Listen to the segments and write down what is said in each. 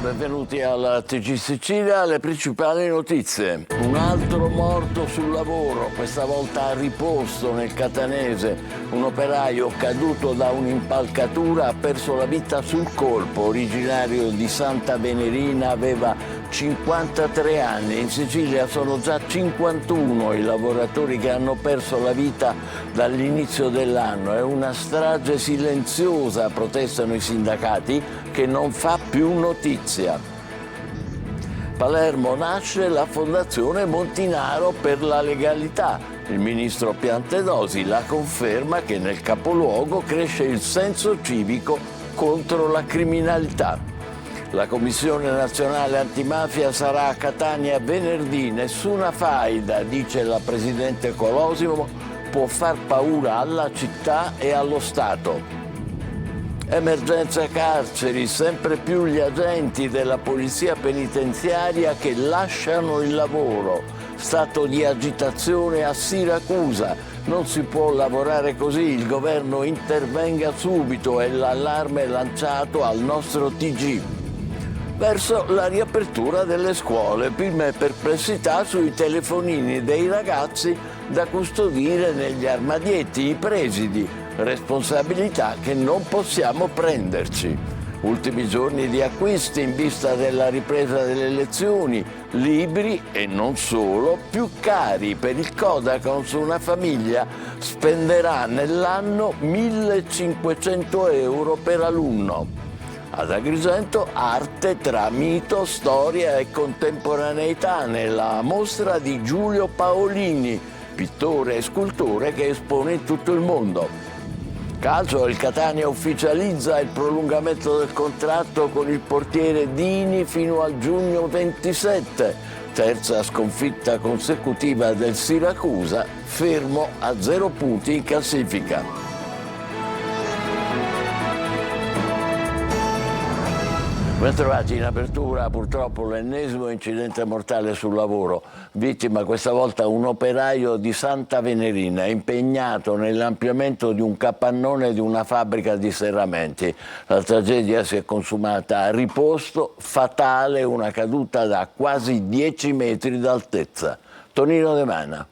benvenuti alla TG Sicilia, le principali notizie. Un altro morto sul lavoro, questa volta a Riposto nel Catanese. Un operaio caduto da un'impalcatura ha perso la vita sul colpo. Originario di Santa Venerina, aveva 53 anni. In Sicilia sono già 51 i lavoratori che hanno perso la vita dall'inizio dell'anno. È una strage silenziosa, protestano i sindacati, che non fa più notizia. Palermo nasce la Fondazione Montinaro per la legalità. Il ministro Piantedosi la conferma che nel capoluogo cresce il senso civico contro la criminalità. La Commissione Nazionale Antimafia sarà a Catania venerdì. Nessuna faida, dice la Presidente Colosimo, può far paura alla città e allo Stato. Emergenza carceri, sempre più gli agenti della polizia penitenziaria che lasciano il lavoro. Stato di agitazione a Siracusa. Non si può lavorare così, il governo intervenga subito, è l'allarme lanciato al nostro TG. Verso la riapertura delle scuole, prime perplessità sui telefonini dei ragazzi da custodire negli armadietti, i presidi. Responsabilità che non possiamo prenderci. Ultimi giorni di acquisti in vista della ripresa delle lezioni, libri e non solo, più cari per il Codacons. Una famiglia spenderà nell'anno 1.500 euro per alunno. Ad Agrigento, arte tra mito, storia e contemporaneità nella mostra di Giulio Paolini, pittore e scultore che espone in tutto il mondo. Calcio, il Catania ufficializza il prolungamento del contratto con il portiere Dini fino al giugno 27. Terza sconfitta consecutiva del Siracusa, fermo a 0 punti in classifica. Bentrovati. In apertura purtroppo l'ennesimo incidente mortale sul lavoro. Vittima questa volta un operaio di Santa Venerina impegnato nell'ampliamento di un capannone di una fabbrica di serramenti. La tragedia si è consumata a Riposto, fatale una caduta da quasi 10 metri d'altezza. Tonino De Mana.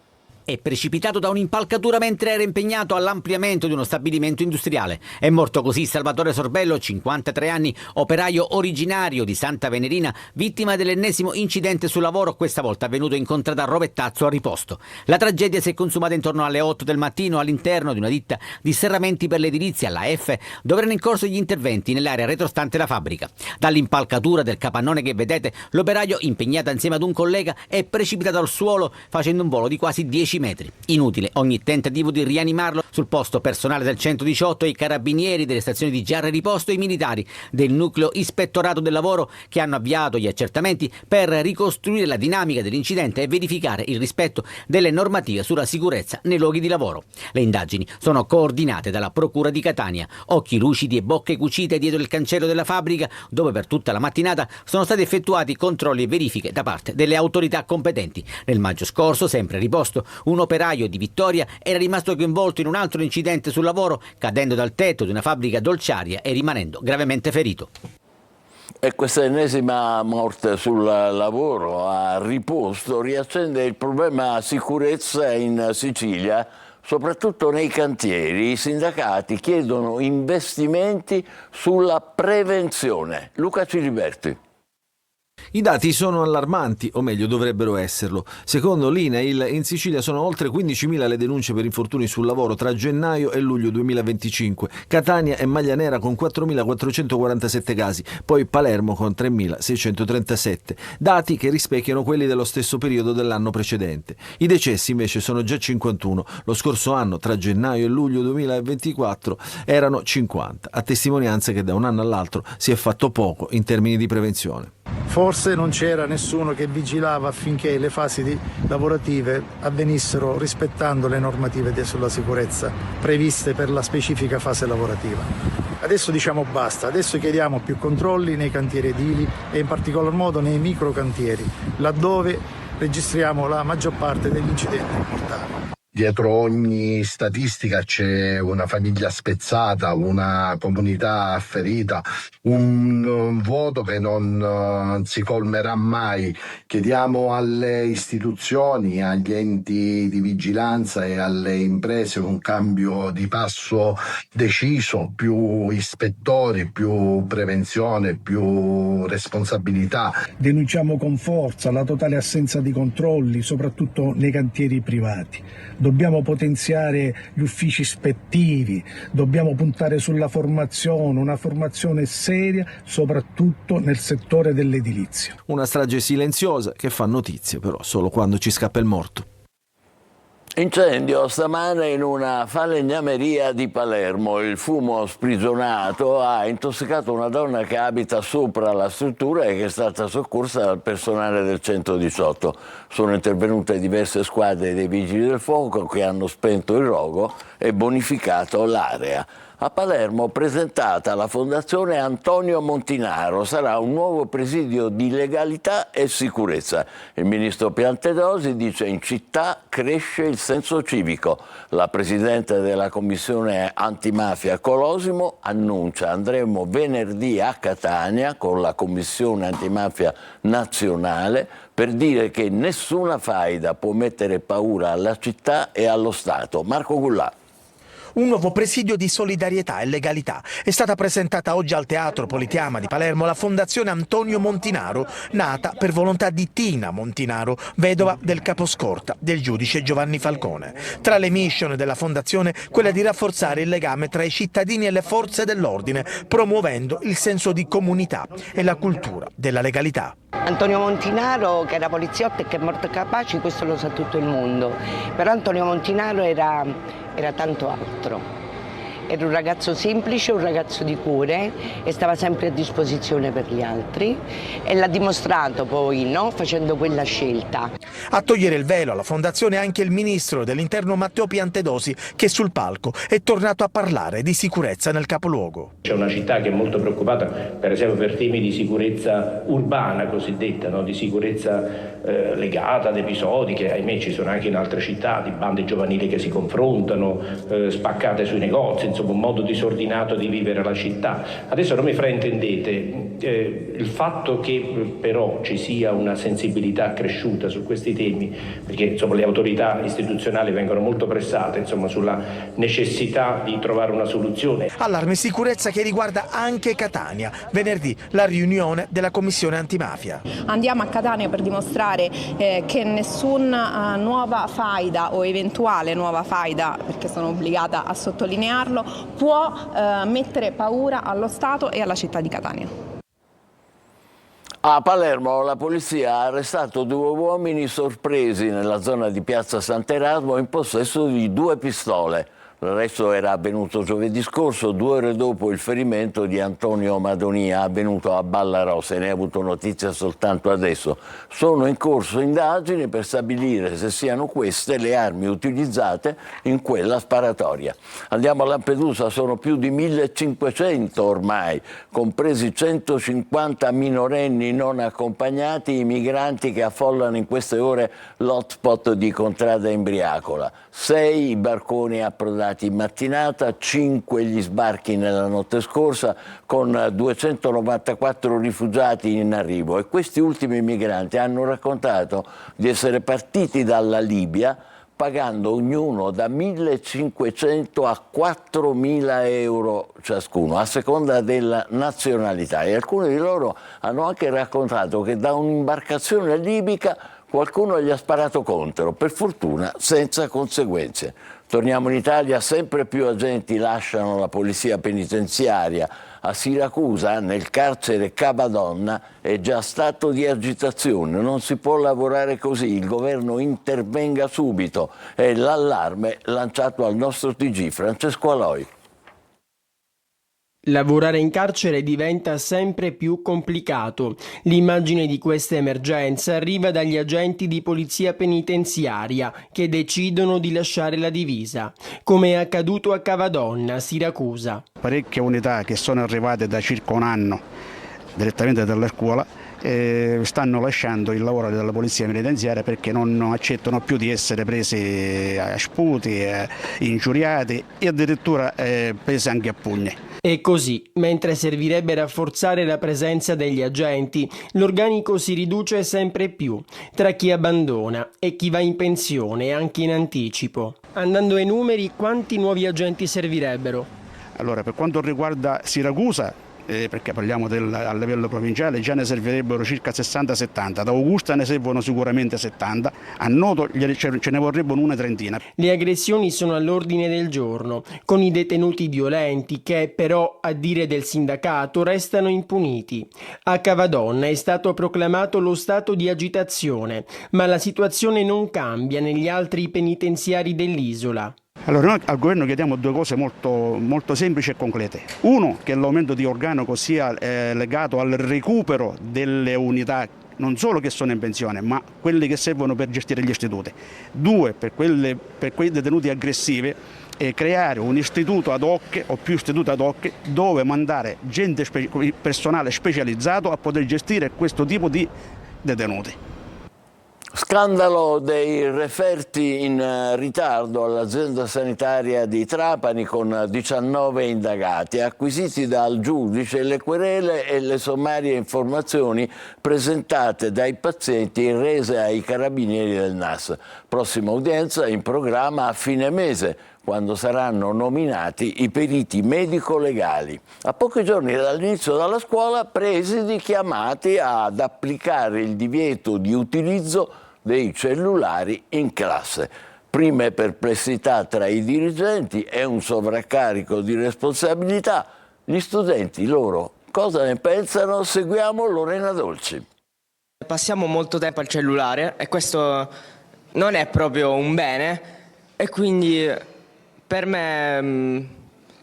È precipitato da un'impalcatura mentre era impegnato all'ampliamento di uno stabilimento industriale. È morto così Salvatore Sorbello, 53 anni, operaio originario di Santa Venerina, vittima dell'ennesimo incidente sul lavoro, questa volta avvenuto in contrada Rovettazzo a Riposto. La tragedia si è consumata intorno alle 8 del mattino all'interno di una ditta di serramenti per l'edilizia, la F, dove erano in corso gli interventi nell'area retrostante la fabbrica. Dall'impalcatura del capannone che vedete, l'operaio, impegnato insieme ad un collega, è precipitato al suolo facendo un volo di quasi 10 metri. Inutile ogni tentativo di rianimarlo. Sul posto personale del 118 i carabinieri delle stazioni di Giarre e Riposto e i militari del nucleo ispettorato del lavoro che hanno avviato gli accertamenti per ricostruire la dinamica dell'incidente e verificare il rispetto delle normative sulla sicurezza nei luoghi di lavoro. Le indagini sono coordinate dalla Procura di Catania. Occhi lucidi e bocche cucite dietro il cancello della fabbrica, dove per tutta la mattinata sono stati effettuati controlli e verifiche da parte delle autorità competenti. Nel maggio scorso, sempre a Riposto, un operaio di Vittoria era rimasto coinvolto in un altro incidente sul lavoro, cadendo dal tetto di una fabbrica dolciaria e rimanendo gravemente ferito. E questa ennesima morte sul lavoro a Riposto riaccende il problema sicurezza in Sicilia, soprattutto nei cantieri. I sindacati chiedono investimenti sulla prevenzione. Luca Ciliberti. I dati sono allarmanti, o meglio dovrebbero esserlo. Secondo l'INAIL in Sicilia sono oltre 15.000 le denunce per infortuni sul lavoro tra gennaio e luglio 2025. Catania è maglia nera con 4.447 casi, poi Palermo con 3.637. Dati che rispecchiano quelli dello stesso periodo dell'anno precedente. I decessi invece sono già 51. Lo scorso anno, tra gennaio e luglio 2024, erano 50, a testimonianza che da un anno all'altro si è fatto poco in termini di prevenzione. Forse non c'era nessuno che vigilava affinché le fasi lavorative avvenissero rispettando le normative sulla sicurezza previste per la specifica fase lavorativa. Adesso diciamo basta, adesso chiediamo più controlli nei cantieri edili e in particolar modo nei microcantieri, laddove registriamo la maggior parte degli incidenti mortali. dietro ogni statistica c'è una famiglia spezzata, una comunità ferita, un vuoto che non si colmerà mai. Chiediamo alle istituzioni, agli enti di vigilanza e alle imprese un cambio di passo deciso, più ispettori, più prevenzione, più responsabilità. Denunciamo con forza la totale assenza di controlli, soprattutto nei cantieri privati. Dobbiamo potenziare gli uffici ispettivi, dobbiamo puntare sulla formazione, una formazione seria, soprattutto nel settore dell'edilizia. Una strage silenziosa che fa notizie, però solo quando ci scappa il morto. Incendio stamane in una falegnameria di Palermo. Il fumo sprigionato ha intossicato una donna che abita sopra la struttura e che è stata soccorsa dal personale del 118. Sono intervenute diverse squadre dei vigili del fuoco che hanno spento il rogo e bonificato l'area. A Palermo presentata la Fondazione Antonio Montinaro, sarà un nuovo presidio di legalità e sicurezza. Il ministro Piantedosi dice in città cresce il senso civico. La presidente della commissione antimafia Colosimo annuncia andremo venerdì a Catania con la commissione antimafia nazionale per dire che nessuna faida può mettere paura alla città e allo Stato. Marco Gullà. Un nuovo presidio di solidarietà e legalità. È stata presentata oggi al Teatro Politeama di Palermo la Fondazione Antonio Montinaro, nata per volontà di Tina Montinaro, vedova del caposcorta del giudice Giovanni Falcone. Tra le mission della Fondazione quella di rafforzare il legame tra i cittadini e le forze dell'ordine, promuovendo il senso di comunità e la cultura della legalità. Antonio Montinaro, che era poliziotto e che è morto capace, questo lo sa tutto il mondo, però Antonio Montinaro era tanto altro. Era un ragazzo semplice, un ragazzo di cuore e stava sempre a disposizione per gli altri e l'ha dimostrato poi, no? Facendo quella scelta. A togliere il velo alla Fondazione anche il ministro dell'Interno Matteo Piantedosi, che sul palco è tornato a parlare di sicurezza nel capoluogo. C'è una città che è molto preoccupata per esempio per temi di sicurezza urbana cosiddetta, no? Di sicurezza legata ad episodi che ahimè ci sono anche in altre città, di bande giovanili che si confrontano, spaccate sui negozi, insomma un modo disordinato di vivere la città. Adesso non mi fraintendete, il fatto che però ci sia una sensibilità cresciuta su questi temi, perché insomma le autorità istituzionali vengono molto pressate insomma sulla necessità di trovare una soluzione. Allarme sicurezza che riguarda anche Catania. Venerdì la riunione della commissione antimafia. Andiamo a Catania per dimostrare che nessuna nuova faida o eventuale nuova faida, perché sono obbligata a sottolinearlo, può mettere paura allo Stato e alla città di Catania. A Palermo la polizia ha arrestato 2 uomini sorpresi nella zona di Piazza Sant'Erasmo in possesso di 2 pistole. L'arresto era avvenuto giovedì scorso, 2 ore dopo il ferimento di Antonio Madonia avvenuto a Ballarò. Se ne è avuto notizia soltanto adesso. Sono in corso indagini per stabilire se siano queste le armi utilizzate in quella sparatoria. Andiamo a Lampedusa, sono più di 1500 ormai, compresi 150 minorenni non accompagnati, i migranti che affollano in queste ore l'hotspot di Contrada Imbriacola. 6 i barconi approdati in mattinata, 5 gli sbarchi nella notte scorsa con 294 rifugiati in arrivo e questi ultimi migranti hanno raccontato di essere partiti dalla Libia pagando ognuno da 1.500 a 4.000 euro ciascuno, a seconda della nazionalità, e alcuni di loro hanno anche raccontato che da un'imbarcazione libica qualcuno gli ha sparato contro, per fortuna senza conseguenze. Torniamo in Italia, sempre più agenti lasciano la polizia penitenziaria. A Siracusa, nel carcere Cavadonna, è già stato di agitazione. Non si può lavorare così, il governo intervenga subito. È l'allarme lanciato al nostro TG Francesco Aloi. Lavorare in carcere diventa sempre più complicato. L'immagine di questa emergenza arriva dagli agenti di polizia penitenziaria che decidono di lasciare la divisa, come è accaduto a Cavadonna, Siracusa. Parecchie unità che sono arrivate da circa un anno direttamente dalla scuola stanno lasciando il lavoro della polizia penitenziaria perché non accettano più di essere presi a sputi, ingiuriati e addirittura presi anche a pugni. E così, mentre servirebbe rafforzare la presenza degli agenti, l'organico si riduce sempre più tra chi abbandona e chi va in pensione anche in anticipo. Andando ai numeri, quanti nuovi agenti servirebbero? Allora, per quanto riguarda Siracusa, perché parliamo a livello provinciale, già ne servirebbero circa 60-70, da Augusta ne servono sicuramente 70, a Noto ce ne vorrebbero una trentina. Le aggressioni sono all'ordine del giorno, con i detenuti violenti che però, a dire del sindacato, restano impuniti. A Cavadonna è stato proclamato lo stato di agitazione, ma la situazione non cambia negli altri penitenziari dell'isola. Allora noi al governo chiediamo due cose molto semplici e concrete. Uno, che l'aumento di organico sia legato al recupero delle unità non solo che sono in pensione, ma quelli che servono per gestire gli istituti. Due, per quei detenuti aggressivi, creare un istituto ad hoc o più istituti ad hoc dove mandare personale specializzato a poter gestire questo tipo di detenuti. Scandalo dei referti in ritardo all'azienda sanitaria di Trapani con 19 indagati, acquisiti dal giudice le querele e le sommarie informazioni presentate dai pazienti e rese ai carabinieri del NAS. Prossima udienza in programma a fine mese, quando saranno nominati i periti medico-legali. A pochi giorni dall'inizio della scuola, presidi chiamati ad applicare il divieto di utilizzo dei cellulari in classe. Prime perplessità tra i dirigenti e un sovraccarico di responsabilità. Gli studenti, loro, cosa ne pensano? Seguiamo Lorena Dolci. Passiamo molto tempo al cellulare e questo non è proprio un bene e quindi per me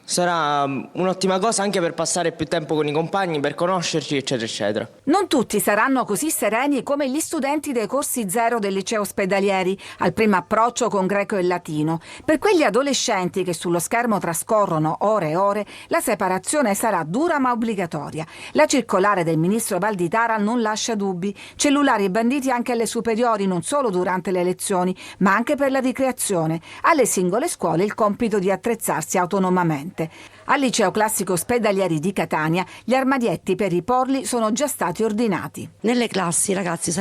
sarà un'ottima cosa anche per passare più tempo con i compagni, per conoscerci, eccetera, eccetera. Non tutti saranno così sereni come gli studenti dei corsi zero del liceo Ospedalieri al primo approccio con greco e latino. Per quegli adolescenti che sullo schermo trascorrono ore e ore, la separazione sarà dura ma obbligatoria. La circolare del ministro Valditara non lascia dubbi. Cellulari banditi anche alle superiori, non solo durante le lezioni, ma anche per la ricreazione. Alle singole scuole il compito di attrezzarsi autonomamente. Al liceo classico Ospedalieri di Catania gli armadietti per riporli sono già stati ordinati. Nelle classi i ragazzi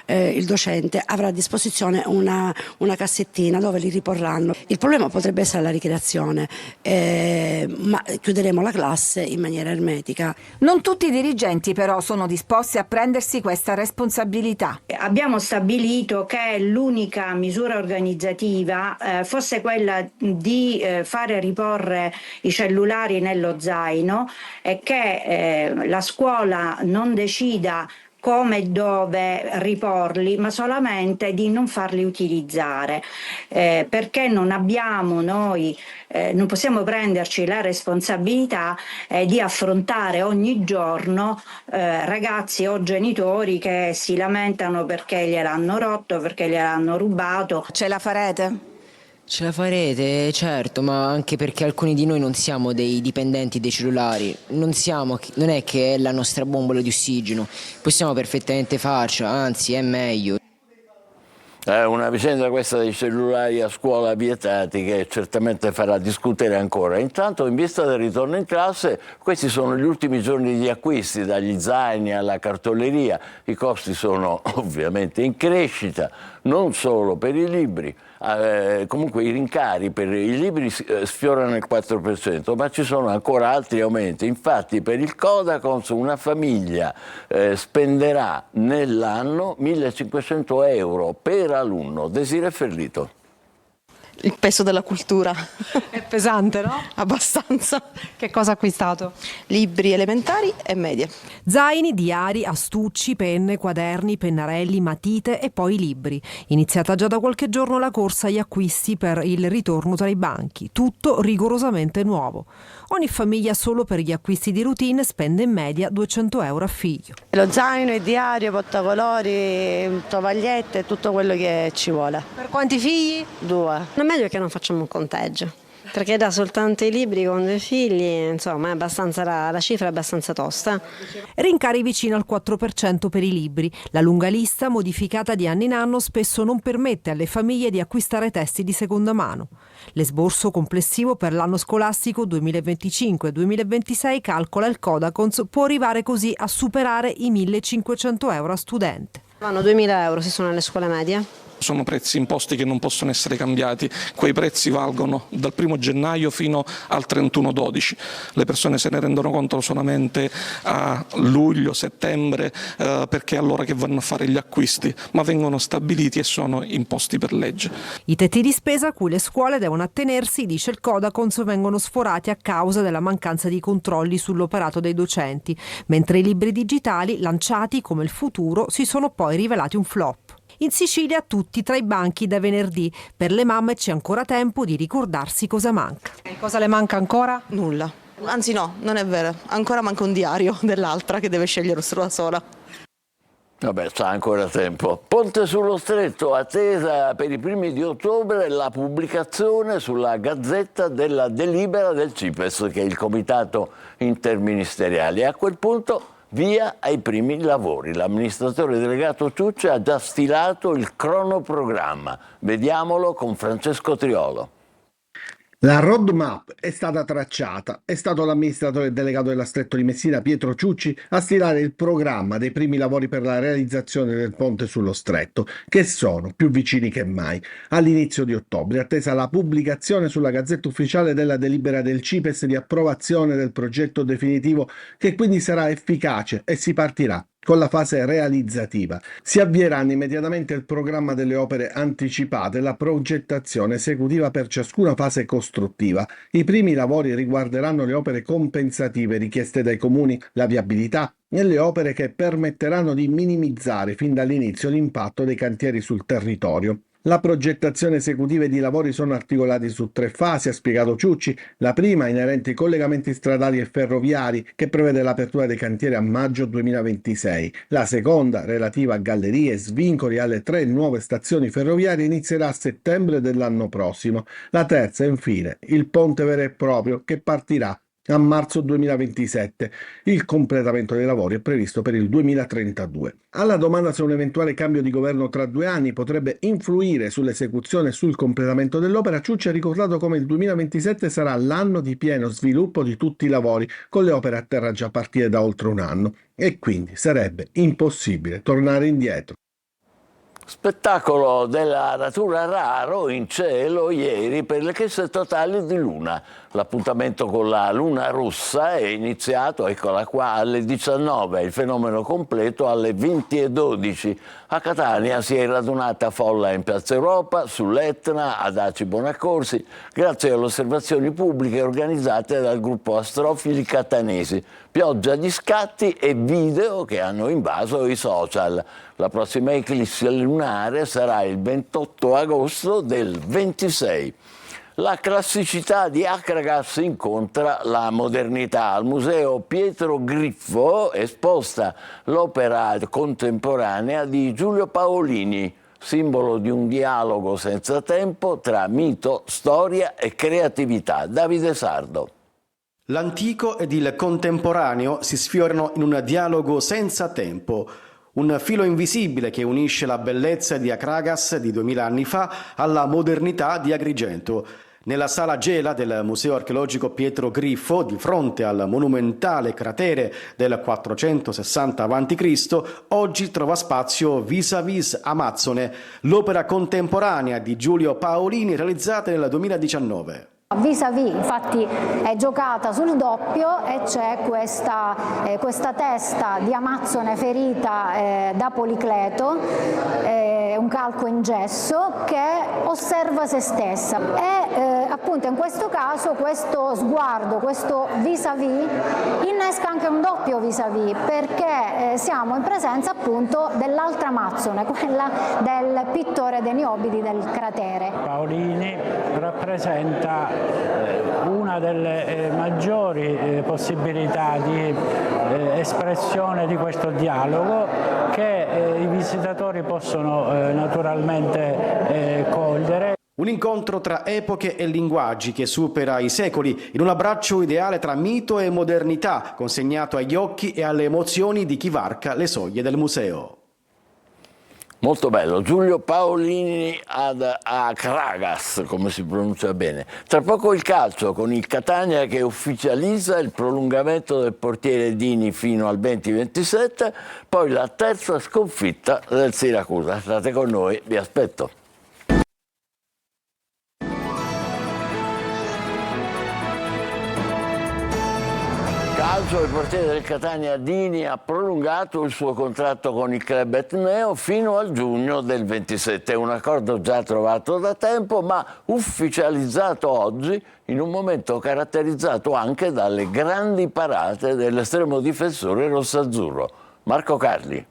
il docente avrà a disposizione una cassettina dove li riporranno. Il problema potrebbe essere la ricreazione, ma chiuderemo la classe in maniera ermetica. Non tutti i dirigenti però sono disposti a prendersi questa responsabilità. Abbiamo stabilito che l'unica misura organizzativa fosse quella di fare riporre i cellulari nello zaino e che la scuola non decida come e dove riporli, ma solamente di non farli utilizzare, perché non abbiamo noi, non possiamo prenderci la responsabilità di affrontare ogni giorno ragazzi o genitori che si lamentano perché gliel'hanno rotto, perché gliel'hanno rubato. Ce la farete? Ce la farete, certo, ma anche perché alcuni di noi non siamo dei dipendenti dei cellulari, non è che è la nostra bombola di ossigeno, possiamo perfettamente farcela, anzi è meglio. È una vicenda questa dei cellulari a scuola vietati che certamente farà discutere ancora. Intanto, in vista del ritorno in classe, questi sono gli ultimi giorni di acquisti, dagli zaini alla cartoleria. I costi sono ovviamente in crescita, non solo per i libri. Comunque i rincari per i libri sfiorano il 4%, ma ci sono ancora altri aumenti. Infatti per il Codacons una famiglia spenderà nell'anno 1.500 euro per alunno. Desiree Ferlito. Il peso della cultura. È pesante, no? Abbastanza. Che cosa ha acquistato? Libri elementari e medie. Zaini, diari, astucci, penne, quaderni, pennarelli, matite e poi libri. Iniziata già da qualche giorno la corsa agli acquisti per il ritorno tra i banchi. Tutto rigorosamente nuovo. Ogni famiglia solo per gli acquisti di routine spende in media 200 euro a figlio. Lo zaino, il diario, portacolori, tovagliette, tutto quello che ci vuole. Per quanti figli? 2. È meglio che non facciamo un conteggio. Perché dà soltanto i libri con 2 figli, insomma, la cifra è abbastanza tosta. Rincari vicino al 4% per i libri. La lunga lista, modificata di anno in anno, spesso non permette alle famiglie di acquistare testi di seconda mano. L'esborso complessivo per l'anno scolastico 2025-2026, calcola il Codacons, può arrivare così a superare i 1.500 euro a studente. Vanno 2.000 euro se sono nelle scuole medie. Sono prezzi imposti che non possono essere cambiati, quei prezzi valgono dal 1 gennaio fino al 31/12. Le persone se ne rendono conto solamente a luglio, settembre, perché è allora che vanno a fare gli acquisti, ma vengono stabiliti e sono imposti per legge. I tetti di spesa a cui le scuole devono attenersi, dice il Codacons, vengono sforati a causa della mancanza di controlli sull'operato dei docenti, mentre i libri digitali, lanciati come il futuro, si sono poi rivelati un flop. In Sicilia tutti tra i banchi da venerdì. Per le mamme c'è ancora tempo di ricordarsi cosa manca. E cosa le manca ancora? Nulla. Anzi no, non è vero. Ancora manca un diario dell'altra che deve scegliere da sola. Vabbè, sta ancora tempo. Ponte sullo Stretto, attesa per i primi di ottobre la pubblicazione sulla Gazzetta della delibera del CIPES, che è il Comitato Interministeriale. A quel punto via ai primi lavori. L'amministratore delegato Ciucci ha già stilato il cronoprogramma. Vediamolo con Francesco Triolo. La roadmap è stata tracciata. È stato l'amministratore delegato della Stretto di Messina, Pietro Ciucci, a stilare il programma dei primi lavori per la realizzazione del ponte sullo Stretto, che sono più vicini che mai. All'inizio di ottobre, attesa la pubblicazione sulla Gazzetta Ufficiale della delibera del CIPES di approvazione del progetto definitivo, che quindi sarà efficace e si partirà con la fase realizzativa. Si avvieranno immediatamente il programma delle opere anticipate e la progettazione esecutiva per ciascuna fase costruttiva. I primi lavori riguarderanno le opere compensative richieste dai comuni, la viabilità e le opere che permetteranno di minimizzare fin dall'inizio l'impatto dei cantieri sul territorio. La progettazione esecutiva ed i lavori sono articolati su 3 fasi, ha spiegato Ciucci. La prima, inerente ai collegamenti stradali e ferroviari, che prevede l'apertura dei cantieri a maggio 2026. La seconda, relativa a gallerie, svincoli e alle 3 nuove stazioni ferroviarie, inizierà a settembre dell'anno prossimo. La terza, infine, il ponte vero e proprio, che partirà a marzo 2027. Il completamento dei lavori è previsto per il 2032. Alla domanda se un eventuale cambio di governo tra 2 anni potrebbe influire sull'esecuzione e sul completamento dell'opera, Ciucci ha ricordato come il 2027 sarà l'anno di pieno sviluppo di tutti i lavori, con le opere a terra già a partire da oltre un anno, e quindi sarebbe impossibile tornare indietro. Spettacolo della natura raro in cielo ieri per le chesse totali di luna. L'appuntamento con la luna rossa è iniziato, eccola qua, alle 19, il fenomeno completo alle 20:12. A Catania si è radunata folla in Piazza Europa, sull'Etna, ad Aci Bonaccorsi, grazie alle osservazioni pubbliche organizzate dal gruppo Astrofili Catanesi. Pioggia di scatti e video che hanno invaso i social. La prossima eclissi lunare sarà il 28 agosto del 26. La classicità di Akragas incontra la modernità. Al Museo Pietro Griffo è esposta l'opera contemporanea di Giulio Paolini, simbolo di un dialogo senza tempo tra mito, storia e creatività. Davide Sardo. L'antico ed il contemporaneo si sfiorano in un dialogo senza tempo. Un filo invisibile che unisce la bellezza di Akragas di 2000 anni fa alla modernità di Agrigento. Nella sala Gela del Museo Archeologico Pietro Griffo, di fronte al monumentale cratere del 460 a.C., oggi trova spazio Vis-à-vis Amazzone, l'opera contemporanea di Giulio Paolini realizzata nel 2019. Vis-à-vis infatti è giocata sul doppio e c'è questa testa di Amazzone ferita da Policleto, un calco in gesso che osserva se stessa e appunto in questo caso questo sguardo, questo vis-à-vis innesca anche un doppio vis-à-vis perché siamo in presenza appunto dell'altra Amazzone, quella del pittore dei Neobidi del cratere. Paolini rappresenta una delle maggiori possibilità di espressione di questo dialogo che i visitatori possono naturalmente cogliere. Un incontro tra epoche e linguaggi che supera i secoli in un abbraccio ideale tra mito e modernità, consegnato agli occhi e alle emozioni di chi varca le soglie del museo. Molto bello, Giulio Paolini a Kragas, come si pronuncia bene. Tra poco il calcio con il Catania che ufficializza il prolungamento del portiere Dini fino al 2027, poi la terza sconfitta del Siracusa. State con noi, vi aspetto. Calcio, il portiere del Catania Dini ha prolungato il suo contratto con il club etneo fino al giugno del 27, un accordo già trovato da tempo ma ufficializzato oggi in un momento caratterizzato anche dalle grandi parate dell'estremo difensore rossazzurro. Marco Carli.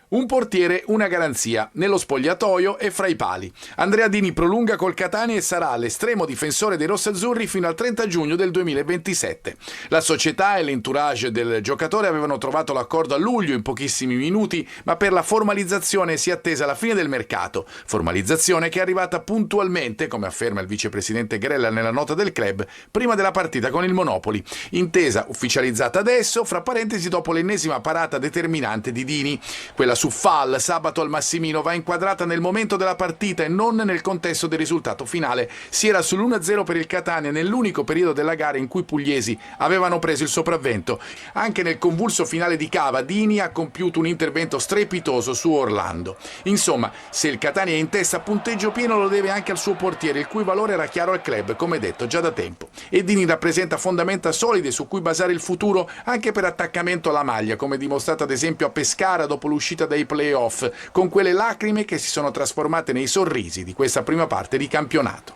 Un portiere, una garanzia, nello spogliatoio e fra i pali. Andrea Dini prolunga col Catania e sarà l'estremo difensore dei rossazzurri fino al 30 giugno del 2027. La società e l'entourage del giocatore avevano trovato l'accordo a luglio in pochissimi minuti, ma per la formalizzazione si è attesa la fine del mercato. Formalizzazione che è arrivata puntualmente, come afferma il vicepresidente Grella nella nota del club, prima della partita con il Monopoli. Intesa ufficializzata adesso, fra parentesi dopo l'ennesima parata determinante di Dini. Quella su Fall sabato al Massimino va inquadrata nel momento della partita e non nel contesto del risultato finale. Si era sull'1-0 per il Catania nell'unico periodo della gara in cui i pugliesi avevano preso il sopravvento. Anche nel convulso finale di Cava, Dini ha compiuto un intervento strepitoso su Orlando. Insomma, se il Catania è in testa a punteggio pieno lo deve anche al suo portiere, il cui valore era chiaro al club, come detto già da tempo. E Dini rappresenta fondamenta solide su cui basare il futuro anche per attaccamento alla maglia, come dimostrato ad esempio a Pescara dopo l'uscita dai play-off, con quelle lacrime che si sono trasformate nei sorrisi di questa prima parte di campionato.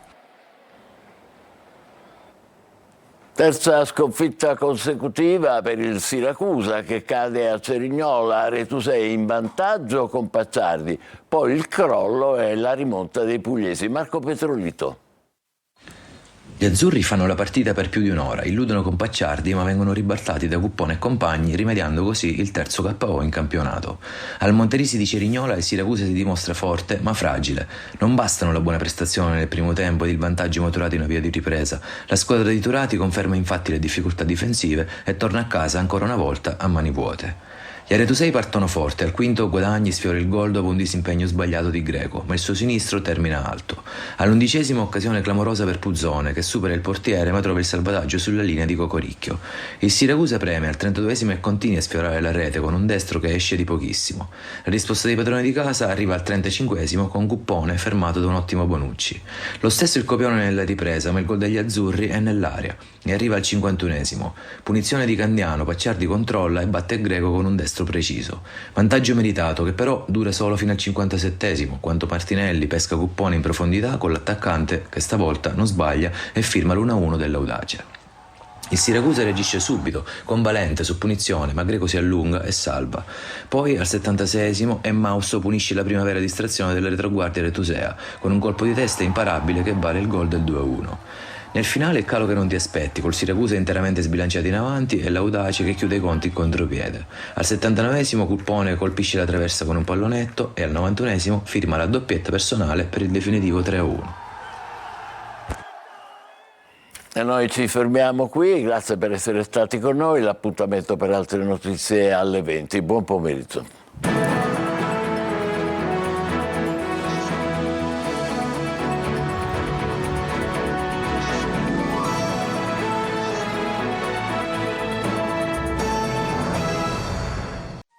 Terza sconfitta consecutiva per il Siracusa che cade a Cerignola, Retusei in vantaggio con Pacciardi, poi il crollo e la rimonta dei pugliesi. Marco Petrolito. Gli azzurri fanno la partita per più di un'ora, illudono con Pacciardi ma vengono ribaltati da Cuppone e compagni, rimediando così il terzo KO in campionato. Al Monterisi di Cerignola il Siracusa si dimostra forte ma fragile. Non bastano la buona prestazione nel primo tempo ed il vantaggio maturato in avvio di ripresa. La squadra di Turati conferma infatti le difficoltà difensive e torna a casa ancora una volta a mani vuote. Gli Aretusei partono forte, al quinto Guadagni sfiora il gol dopo un disimpegno sbagliato di Greco, ma il suo sinistro termina alto. All'11ª occasione clamorosa per Puzzone, che supera il portiere ma trova il salvataggio sulla linea di Cocoricchio. Il Siracusa preme al 32esimo e continua a sfiorare la rete con un destro che esce di pochissimo. La risposta dei padroni di casa arriva al 35esimo con Cuppone fermato da un ottimo Bonucci. Lo stesso il copione nella ripresa, ma il gol degli azzurri è nell'aria e arriva al 51esimo. Punizione di Candiano, Pacciardi controlla e batte Greco con un destro preciso. Vantaggio meritato che però dura solo fino al 57esimo, quando Martinelli pesca Cuppone in profondità con l'attaccante che stavolta non sbaglia e firma l'1-1 dell'Audace. Il Siracusa reagisce subito, con Valente su punizione, ma Greco si allunga e salva. Poi al 76esimo Emmausto punisce la prima vera distrazione della retroguardia retusea, con un colpo di testa imparabile che vale il gol del 2-1. Nel finale il calo che non ti aspetti, col Siracusa interamente sbilanciato in avanti e l'Audace che chiude i conti in contropiede. Al 79esimo Cuppone colpisce la traversa con un pallonetto e al 91esimo firma la doppietta personale per il definitivo 3-1. E noi ci fermiamo qui, grazie per essere stati con noi, l'appuntamento per altre notizie alle 20. Buon pomeriggio.